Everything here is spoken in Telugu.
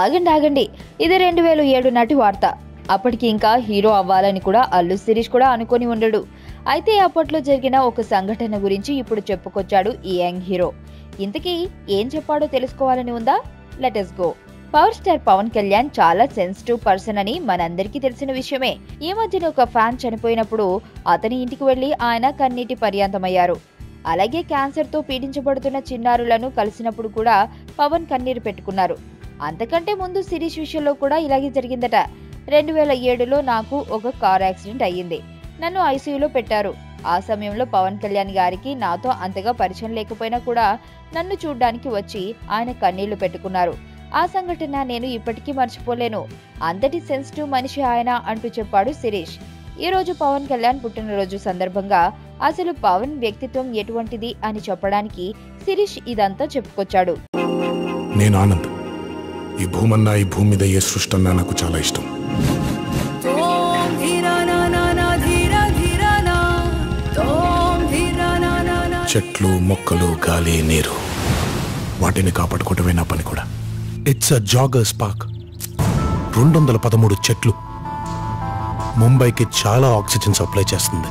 ఆగండి ఆగండి, ఇది 2007 నాటి వార్త. అప్పటికి ఇంకా హీరో అవ్వాలని కూడా అల్లు శిరీష్ కూడా అనుకొని ఉండడు. అయితే అప్పట్లో జరిగిన ఒక సంఘటన గురించి ఇప్పుడు చెప్పుకొచ్చాడు ఈ యంగ్ హీరో. ఇంతకీ ఏం చెప్పాడో తెలుసుకోవాలని ఉందా? Let us go. Power star Pawan Kalyan చాలా సెన్సిటివ్ పర్సన్ అని మనందరికీ తెలిసిన విషయమే. ఈ మధ్యన ఒక ఫ్యాన్ చనిపోయినప్పుడు అతని ఇంటికి వెళ్లి ఆయన కన్నీటి పర్యాంతమయ్యారు. అలాగే క్యాన్సర్ తో పీడించబడుతున్న చిన్నారులను కలిసినప్పుడు కూడా పవన్ కన్నీరు పెట్టుకున్నారు. అంతకంటే ముందు శిరీష్ విషయంలో కూడా ఇలాగే జరిగిందట. 2007లో నాకు ఒక కార్ యాక్సిడెంట్ అయ్యింది. నన్ను ఐసీయూలో పెట్టారు. ఆ సమయంలో పవన్ కళ్యాణ్ గారికి నాతో అంతగా పరిచయం లేకపోయినా కూడా నన్ను చూడ్డానికి వచ్చి ఆయన కన్నీళ్లు పెట్టుకున్నారు. ఆ సంఘటన నేను ఇప్పటికీ మర్చిపోలేను. అంతటి సెన్సిటివ్ మనిషి ఆయన అంటూ చెప్పాడు శిరీష్. ఈ రోజు పవన్ కళ్యాణ్ పుట్టినరోజు సందర్భంగా అసలు పవన్ వ్యక్తిత్వం ఎటువంటిది అని చెప్పడానికి శిరీష్ ఇదంతా చెప్పుకొచ్చాడు. నేను ఆనంద్. ఈ భూమన్నా, ఈ భూమి మీద ఏ సృష్టి అన్నా నాకు చాలా ఇష్టం. చెట్లు, మొక్కలు, గాలి, నీరు, వాటిని కాపాడుకోవటమే నా పని కూడా. It's a joggers park. 213 చెట్లు ముంబైకి చాలా ఆక్సిజన్ సప్లై చేస్తుంది.